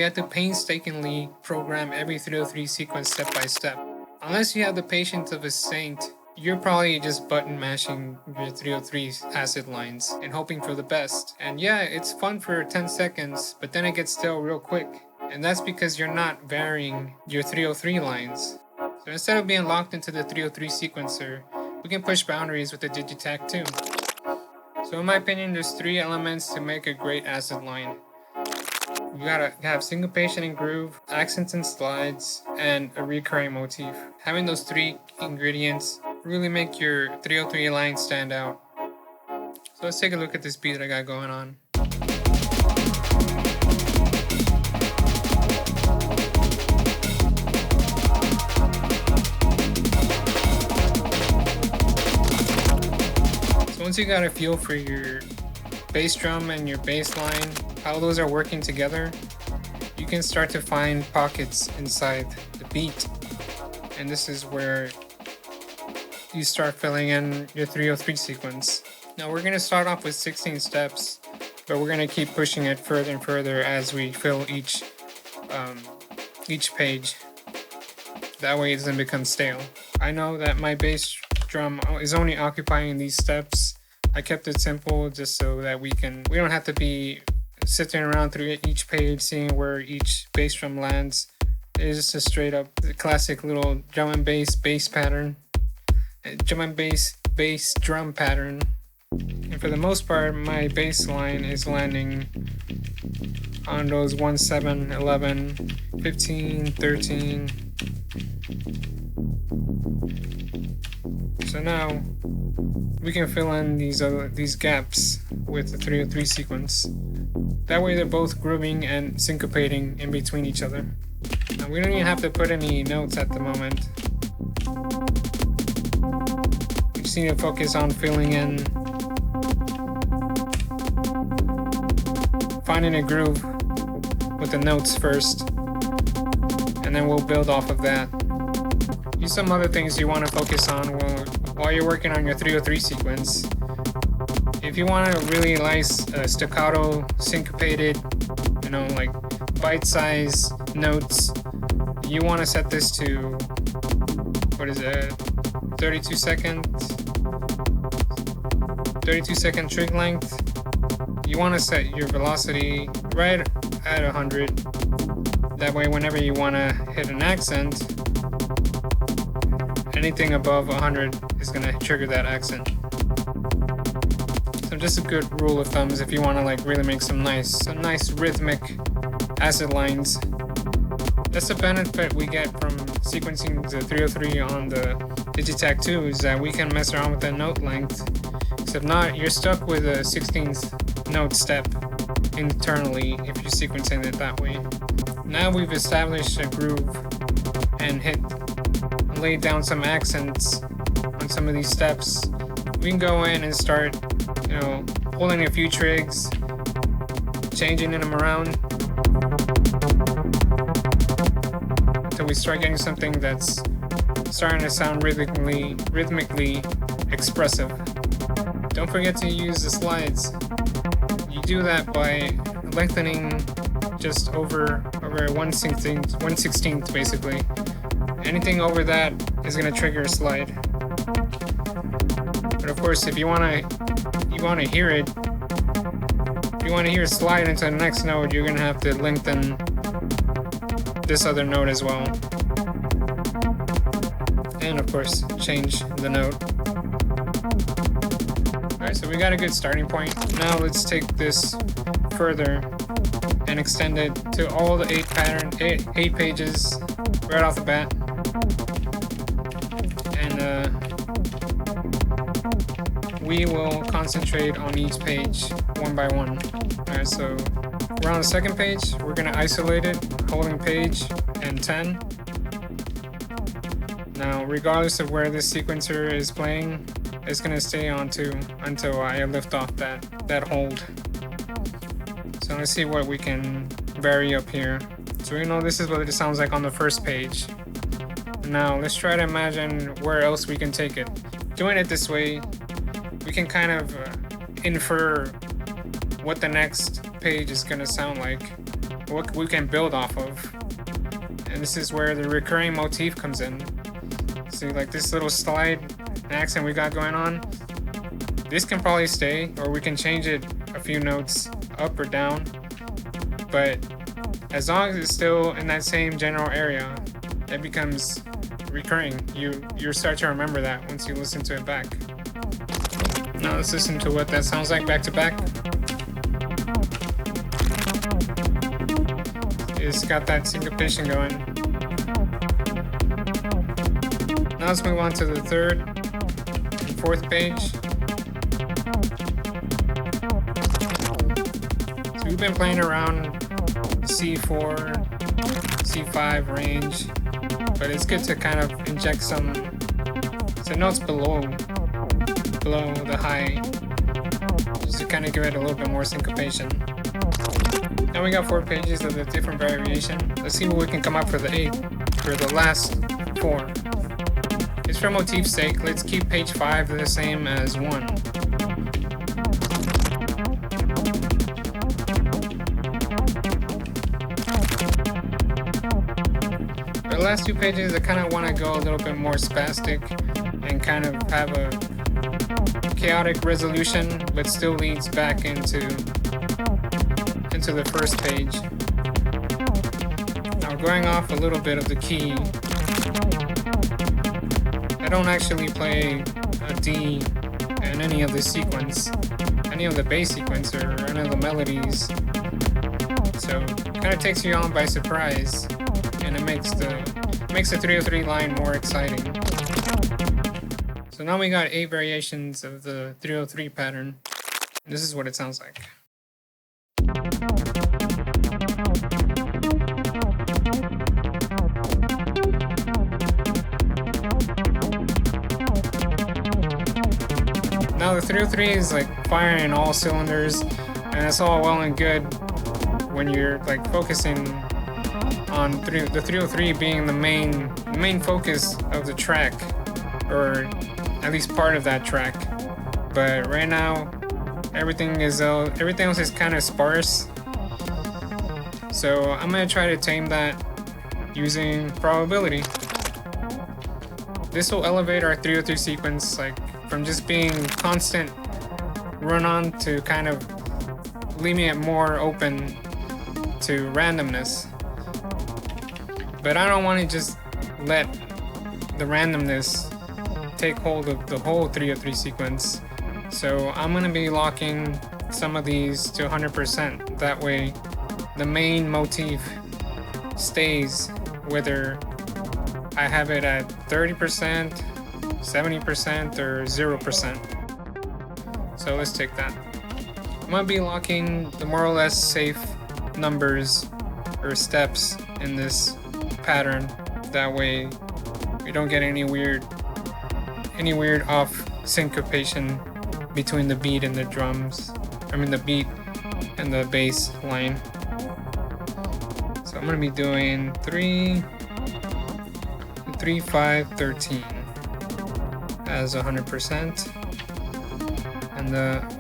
have to painstakingly program every 303 sequence step by step. Unless you have the patience of a saint, you're probably just button mashing your 303 acid lines and hoping for the best. And yeah, it's fun for 10 seconds, but then it gets stale real quick. And that's because you're not varying your 303 lines. So instead of being locked into the 303 sequencer, we can push boundaries with the Digitakt too. So in my opinion, there's 3 elements to make a great acid line. You gotta have syncopation and groove, accents and slides, and a recurring motif. Having those 3 ingredients really make your 303 line stand out. So let's take a look at this beat that I got going on. Once you got a feel for your bass drum and your bass line, how those are working together, you can start to find pockets inside the beat. And this is where you start filling in your 303 sequence. Now we're going to start off with 16 steps, but we're going to keep pushing it further and further as we fill each page. That way it doesn't become stale. I know that my bass drum is only occupying these steps. I kept it simple just so that we don't have to be sitting around through each page seeing where each bass drum lands. It is just a straight up classic little drum and bass pattern. Drum and bass drum pattern. And for the most part, my bass line is landing on those 1, 7, 11, 15, 13. So now we can fill in these gaps with the 303 sequence. That way they're both grooving and syncopating in between each other. Now we don't even have to put any notes at the moment. We just need to focus on filling in, finding a groove with the notes first, and then we'll build off of that. Use some other things you want to focus on while you're working on your 303 sequence. If you want a really nice staccato, syncopated, like bite-sized notes, you want to set this to, 32 second Trig Length. You want to set your velocity right at 100. That way whenever you want to hit an accent, anything above 100 is going to trigger that accent. So just a good rule of thumbs if you want to really make some nice rhythmic acid lines. That's the benefit we get from sequencing the 303 on the Digitakt 2, is that we can mess around with the note length. Except not, you're stuck with a 16th note step internally if you're sequencing it that way. Now we've established a groove and laid down some accents on some of these steps. We can go in and start, holding a few trigs, changing them around until we start getting something that's starting to sound rhythmically expressive. Don't forget to use the slides. You do that by lengthening just over 1/16 basically. Anything over that is going to trigger a slide. But of course, if you want to hear it, if you want to hear it slide into the next note, you're going to have to lengthen this other note as well. And of course, change the note. Alright, so we got a good starting point. Now let's take this further and extend it to all the 8 pages right off the bat. And we will concentrate on each page one by one. Alright, so we're on the second page. We're going to isolate it, holding page and 10. Now, regardless of where this sequencer is playing, it's going to stay on until I lift off that hold. So let's see what we can vary up here. So we know this is what it sounds like on the first page. Now let's try to imagine where else we can take it. Doing it this way, we can kind of infer what the next page is going to sound like what we can build off of. And this is where the recurring motif comes in. See, like this little slide accent we got going on, this can probably stay, or we can change it a few notes up or down, but as long as it's still in that same general area, it becomes recurring. You start to remember that once you listen to it back. Now let's listen to what that sounds like back to back. It's got that syncopation going. Now let's move on to the third and fourth page. So we've been playing around C4, C5 range, but it's good to kind of inject some notes below the high, just to kind of give it a little bit more syncopation. Now we got 4 pages of the different variation. Let's see what we can come up for the 8th, for the last 4. It's for motif's sake, let's keep page 5 the same as 1. For the last 2 pages, I kind of want to go a little bit more spastic and kind of have a chaotic resolution, but still leads back into the first page. Now going off a little bit of the key, I don't actually play a D in any of the sequence, any of the bass sequence or any of the melodies. So it kind of takes you on by surprise, and it makes the 303 line more exciting. So now we got 8 variations of the 303 pattern. This is what it sounds like. Now the 303 is like firing in all cylinders, and that's all well and good when you're like focusing on the 303 being the main focus of the track, or at least part of that track. But right now, everything else is kind of sparse. So I'm gonna try to tame that using probability. This will elevate our 303 sequence, like from just being constant run-on to kind of leaving it more open to randomness. But I don't want to just let the randomness take hold of the whole 303 sequence. So I'm going to be locking some of these to 100%. That way the main motif stays, whether I have it at 30%, 70%, or 0%. So let's take that. I'm going to be locking the more or less safe numbers or steps in this pattern. That way we don't get any weird off syncopation between the beat and the drums. The beat and the bass line. So I'm going to be doing 3, 5, 13 as 100%. And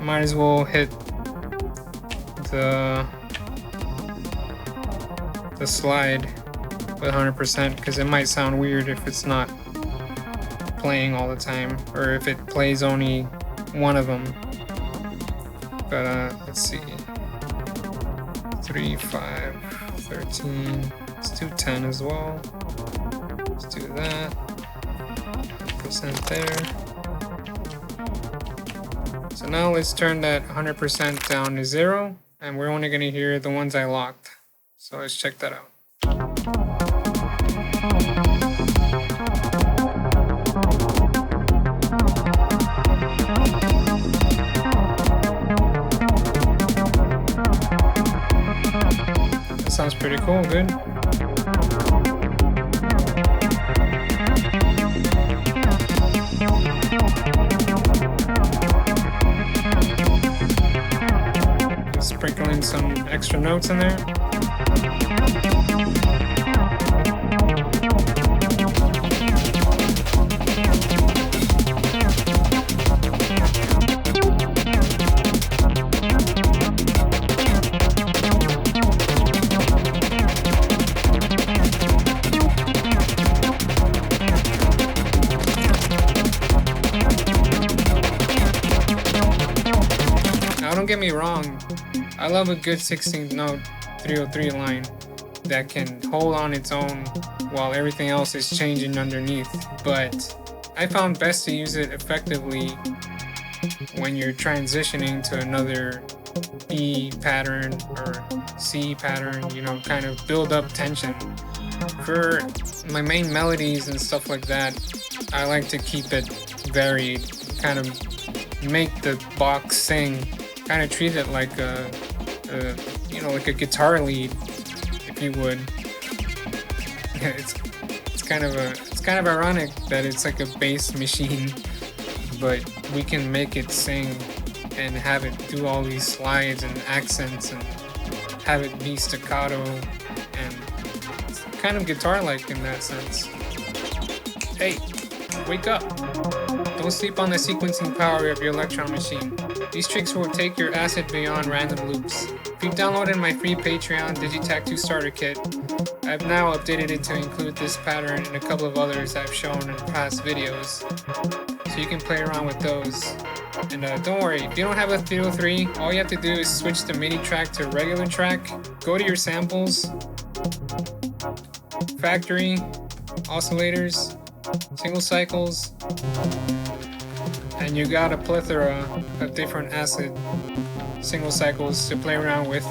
might as well hit the slide with 100%, because it might sound weird if it's not playing all the time, or if it plays only one of them. But let's see, 3, 5, 13, let's do 10 as well. Let's do that, 100% there. So now let's turn that 100% down to 0, and we're only going to hear the ones I locked. So let's check that out. That sounds pretty cool, good. Sprinkling some extra notes in there. get me wrong, I love a good 16th note 303 line that can hold on its own while everything else is changing underneath, but I found best to use it effectively when you're transitioning to another B pattern or C pattern, you know, kind of build up tension. For my main melodies and stuff like that, I like to keep it varied, kind of make the box sing, kind of treat it like like a guitar lead, if you would. It's kind of ironic that it's like a bass machine, but we can make it sing and have it do all these slides and accents and have it be staccato, and it's kind of guitar-like in that sense. Hey, wake up! Don't sleep on the sequencing power of your Elektron machine. These tricks will take your acid beyond random loops. If you've downloaded my free Patreon Digitakt 2 Starter Kit, I've now updated it to include this pattern and a couple of others I've shown in past videos, so you can play around with those. And don't worry, if you don't have a 303, all you have to do is switch the MIDI track to regular track, go to your samples, factory, oscillators, single cycles, and you got a plethora of different acid single cycles to play around with,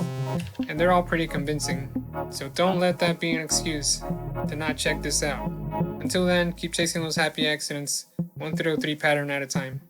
and they're all pretty convincing. So don't let that be an excuse to not check this out. Until then, keep chasing those happy accidents, 1 303 pattern at a time.